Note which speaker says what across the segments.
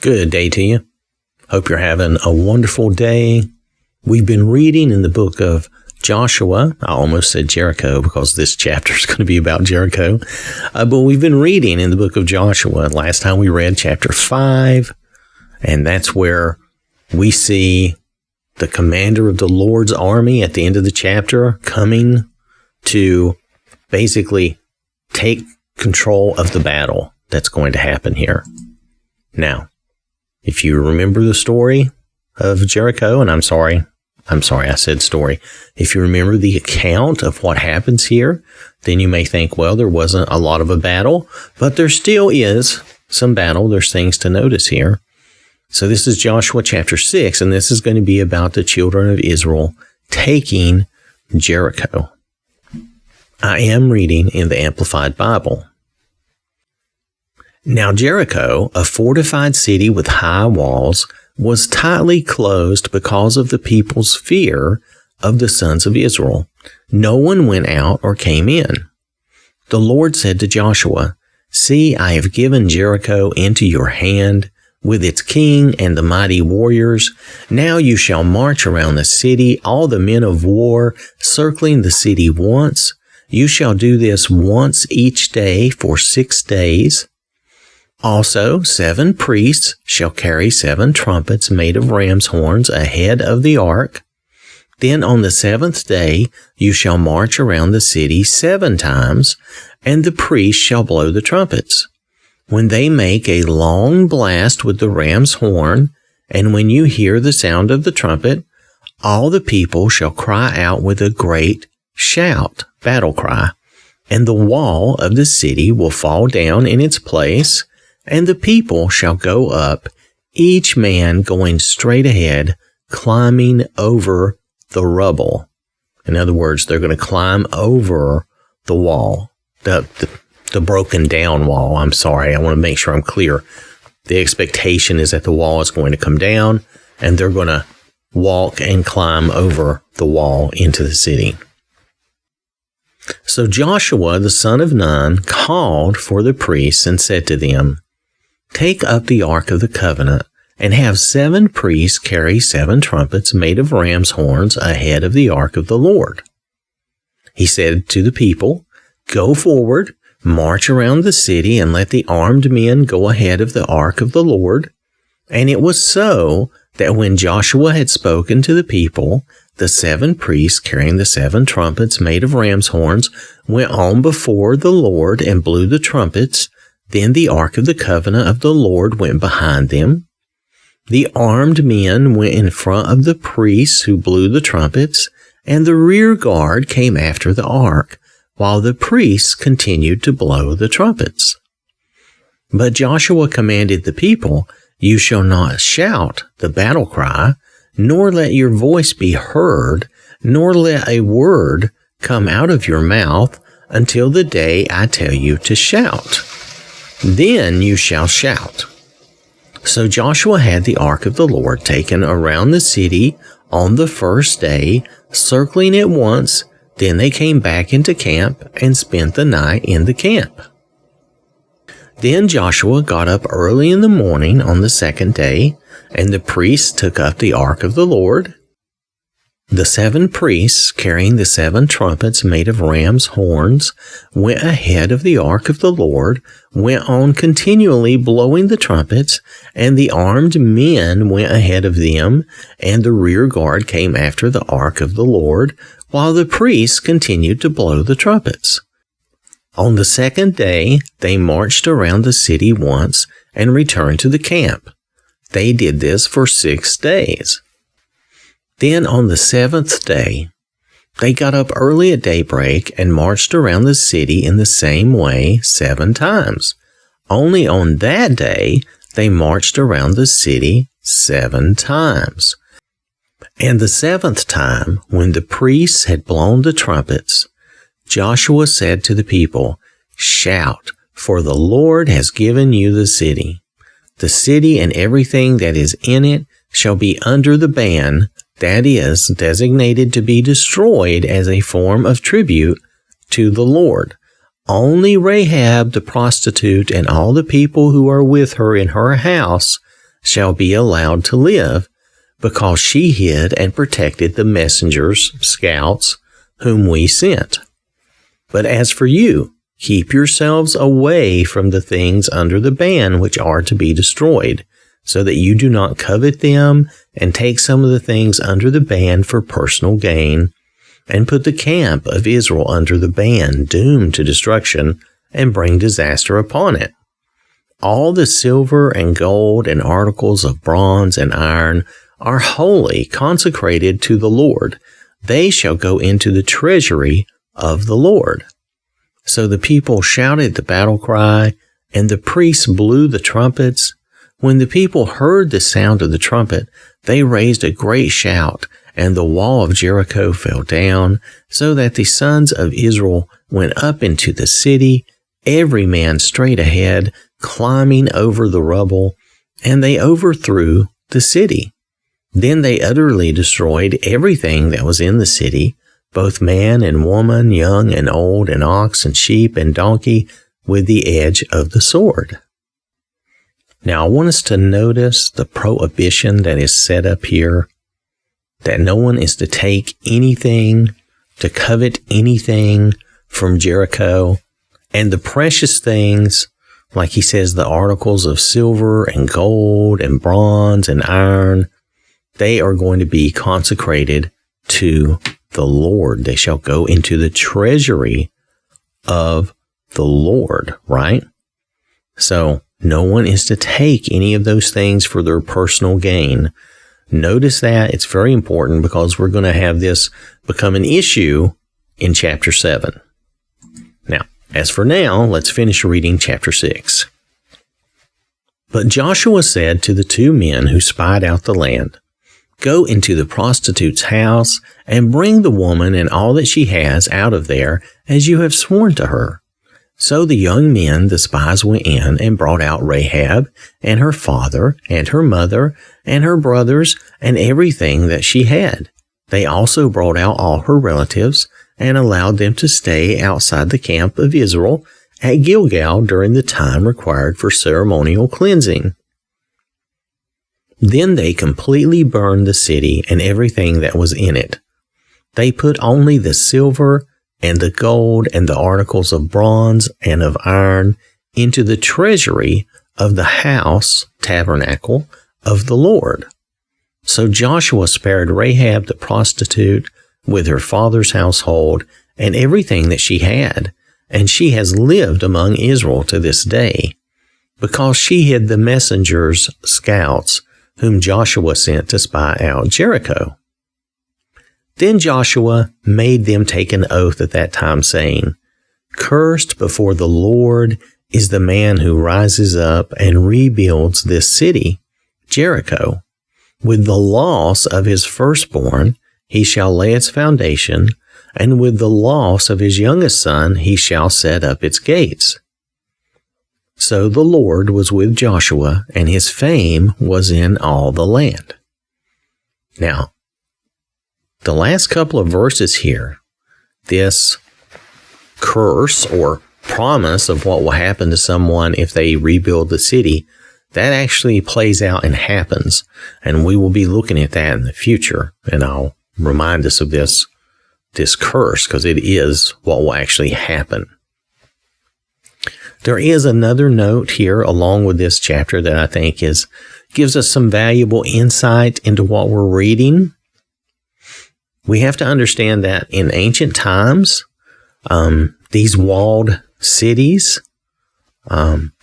Speaker 1: Good day to you. Hope you're having a wonderful day. We've been reading in the book of Joshua. I almost said Jericho because this chapter is going to be about Jericho. But we've been reading in the book of Joshua. Last time we read chapter 5, and that's where we see the commander of the Lord's army at the end of the chapter coming to basically take control of the battle that's going to happen here. Now, if you remember the story of Jericho, and I'm sorry I said story. If you remember the account of what happens here, then you may think, well, there wasn't a lot of a battle, but there still is some battle. There's things to notice here. So this is Joshua chapter 6, and this is going to be about the children of Israel taking Jericho. I am reading in the Amplified Bible. Now Jericho, a fortified city with high walls, was tightly closed because of the people's fear of the sons of Israel. No one went out or came in. The Lord said to Joshua, "See, I have given Jericho into your hand, with its king and the mighty warriors. Now you shall march around the city, all the men of war, circling the city once. You shall do this once each day for 6 days. Also, 7 priests shall carry 7 trumpets made of ram's horns ahead of the ark. Then on the 7th day you shall march around the city 7 times, and the priests shall blow the trumpets. When they make a long blast with the ram's horn, and when you hear the sound of the trumpet, all the people shall cry out with a great shout, battle cry, and the wall of the city will fall down in its place, and the people shall go up, each man going straight ahead, climbing over the rubble." In other words, they're going to climb over the wall, the broken down wall. I'm sorry. I want to make sure I'm clear. The expectation is that the wall is going to come down, and they're going to walk and climb over the wall into the city. So Joshua, the son of Nun, called for the priests and said to them, "Take up the ark of the covenant, and have 7 priests carry 7 trumpets made of ram's horns ahead of the ark of the Lord." He said to the people, "Go forward, march around the city, and let the armed men go ahead of the ark of the Lord." And it was so that when Joshua had spoken to the people, the 7 priests carrying the 7 trumpets made of ram's horns went on before the Lord and blew the trumpets. Then the ark of the covenant of the Lord went behind them. The armed men went in front of the priests who blew the trumpets, and the rear guard came after the ark, while the priests continued to blow the trumpets. But Joshua commanded the people, "You shall not shout the battle cry, nor let your voice be heard, nor let a word come out of your mouth until the day I tell you to shout. Then you shall shout." So Joshua had the ark of the Lord taken around the city on the first day, circling it once. Then they came back into camp and spent the night in the camp. Then Joshua got up early in the morning on the 2nd day, and the priests took up the ark of the Lord. The 7 priests, carrying the 7 trumpets made of ram's horns, went ahead of the ark of the Lord, went on continually blowing the trumpets, and the armed men went ahead of them, and the rear guard came after the ark of the Lord, while the priests continued to blow the trumpets. On the 2nd day, they marched around the city once and returned to the camp. They did this for 6 days. Then on the 7th day, they got up early at daybreak and marched around the city in the same way 7 times. Only on that day, they marched around the city 7 times. And the 7th time, when the priests had blown the trumpets, Joshua said to the people, "Shout, for the Lord has given you the city. The city and everything that is in it shall be under the ban, that is, designated to be destroyed as a form of tribute to the Lord. Only Rahab the prostitute and all the people who are with her in her house shall be allowed to live, because she hid and protected the messengers, scouts, whom we sent. But as for you, keep yourselves away from the things under the ban which are to be destroyed, so that you do not covet them and take some of the things under the ban for personal gain, and put the camp of Israel under the ban, doomed to destruction, and bring disaster upon it. All the silver and gold and articles of bronze and iron are wholly consecrated to the Lord. They shall go into the treasury of the Lord. So the people shouted the battle cry, and the priests blew the trumpets. When the people heard the sound of the trumpet, they raised a great shout, and the wall of Jericho fell down, so that the sons of Israel went up into the city, every man straight ahead, climbing over the rubble, and they overthrew the city. Then they utterly destroyed everything that was in the city, both man and woman, young and old, and ox and sheep and donkey, with the edge of the sword. Now I want us to notice the prohibition that is set up here, that no one is to take anything, to covet anything from Jericho, and the precious things, like he says, the articles of silver and gold and bronze and iron, they are going to be consecrated to the Lord. They shall go into the treasury of the Lord, right? So no one is to take any of those things for their personal gain. Notice that it's very important, because we're going to have this become an issue in chapter 7. Now, as for now, let's finish reading chapter 6. But Joshua said to the 2 men who spied out the land, "Go into the prostitute's house and bring the woman and all that she has out of there, as you have sworn to her." So the young men, the spies, went in and brought out Rahab and her father and her mother and her brothers and everything that she had. They also brought out all her relatives and allowed them to stay outside the camp of Israel at Gilgal during the time required for ceremonial cleansing. Then they completely burned the city and everything that was in it. They put only the silver and the gold and the articles of bronze and of iron into the treasury of the house, tabernacle, of the Lord. So Joshua spared Rahab the prostitute with her father's household and everything that she had, and she has lived among Israel to this day, because she hid the messengers, scouts, whom Joshua sent to spy out Jericho. Then Joshua made them take an oath at that time, saying, "Cursed before the Lord is the man who rises up and rebuilds this city, Jericho. With the loss of his firstborn he shall lay its foundation, and with the loss of his youngest son he shall set up its gates." So the Lord was with Joshua, and his fame was in all the land. Now, the last couple of verses here, this curse or promise of what will happen to someone if they rebuild the city, that actually plays out and happens. And we will be looking at that in the future. And I'll remind us of this curse, because it is what will actually happen. There is another note here along with this chapter that I think gives us some valuable insight into what we're reading. We have to understand that in ancient times, these walled cities,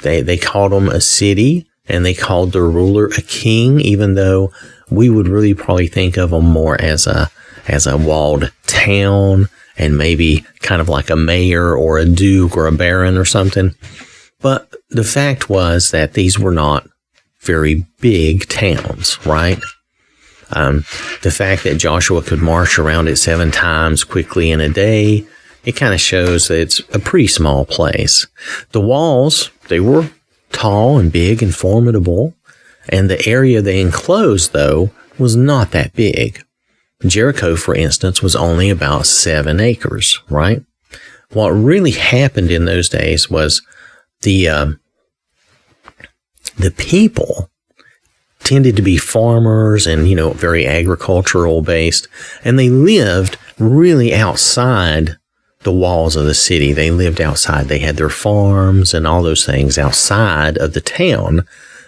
Speaker 1: they called them a city, and they called their ruler a king, even though we would really probably think of them more as a walled town, and maybe kind of like a mayor or a duke or a baron or something. But the fact was that these were not very big towns, right? The fact that Joshua could march around it 7 times quickly in a day, it kind of shows that it's a pretty small place. The walls, they were tall and big and formidable, and the area they enclosed, though, was not that big. Jericho, for instance, was only about 7 acres, right? What really happened in those days was the people tended to be farmers and, very agricultural based. And they lived really outside the walls of the city. They lived outside. They had their farms and all those things outside of the town.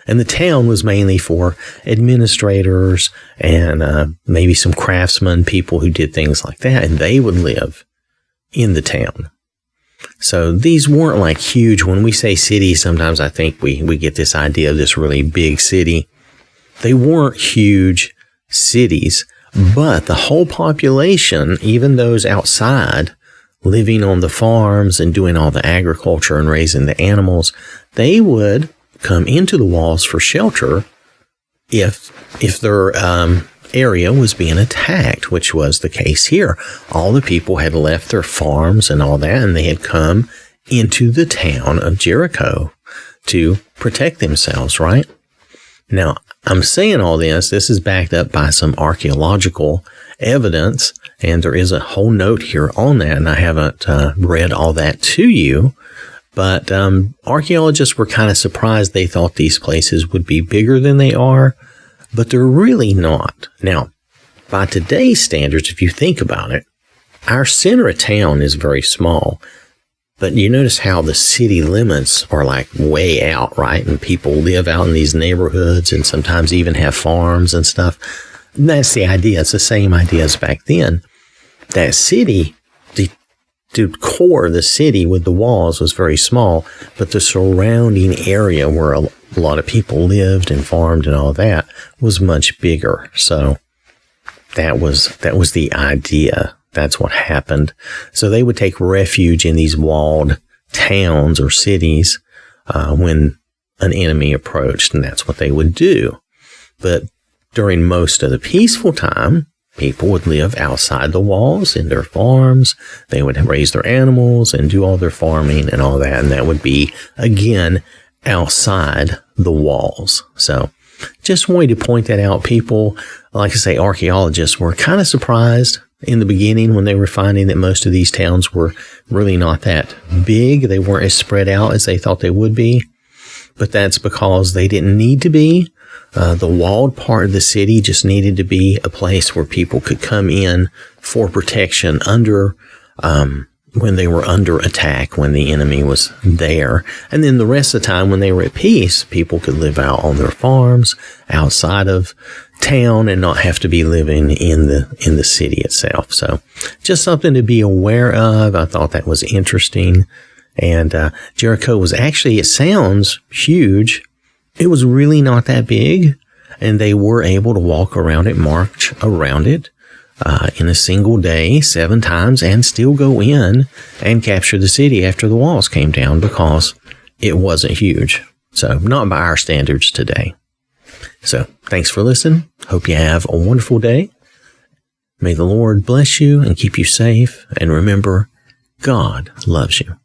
Speaker 1: And the town was mainly for administrators and maybe some craftsmen, people who did things like that. And they would live in the town. So these weren't like huge. When we say city, sometimes I think we get this idea of this really big city. They weren't huge cities, but the whole population, even those outside, living on the farms and doing all the agriculture and raising the animals, they would come into the walls for shelter if their area was being attacked, which was the case here. All the people had left their farms and all that, and they had come into the town of Jericho to protect themselves, right? Now, I'm saying all this. This is backed up by some archaeological evidence, and there is a whole note here on that, and I haven't read all that to you. But archaeologists were kind of surprised. They thought these places would be bigger than they are, but they're really not. Now, by today's standards, if you think about it, our center of town is very small. But you notice how the city limits are like way out, right? And people live out in these neighborhoods and sometimes even have farms and stuff. And that's the idea. It's the same idea as back then. That city, the core of the city with the walls was very small, but the surrounding area where a lot of people lived and farmed and all that was much bigger. So that was the idea. That's what happened. So they would take refuge in these walled towns or cities when an enemy approached, and that's what they would do. But during most of the peaceful time, people would live outside the walls in their farms. They would raise their animals and do all their farming and all that. And that would be, again, outside the walls. So just wanted to point that out. People, like I say, archaeologists were kind of surprised in the beginning when they were finding that most of these towns were really not that big. They weren't as spread out as they thought they would be. But that's because they didn't need to be. The walled part of the city just needed to be a place where people could come in for protection when they were under attack, when the enemy was there. And then the rest of the time when they were at peace, people could live out on their farms outside of town and not have to be living in the city itself. So just something to be aware of. I thought that was interesting. And Jericho was actually, it sounds huge. It was really not that big, and they were able to walk around it, march around it in a single day 7 times and still go in and capture the city after the walls came down because it wasn't huge. So not by our standards today. So thanks for listening. Hope you have a wonderful day. May the Lord bless you and keep you safe. And remember, God loves you.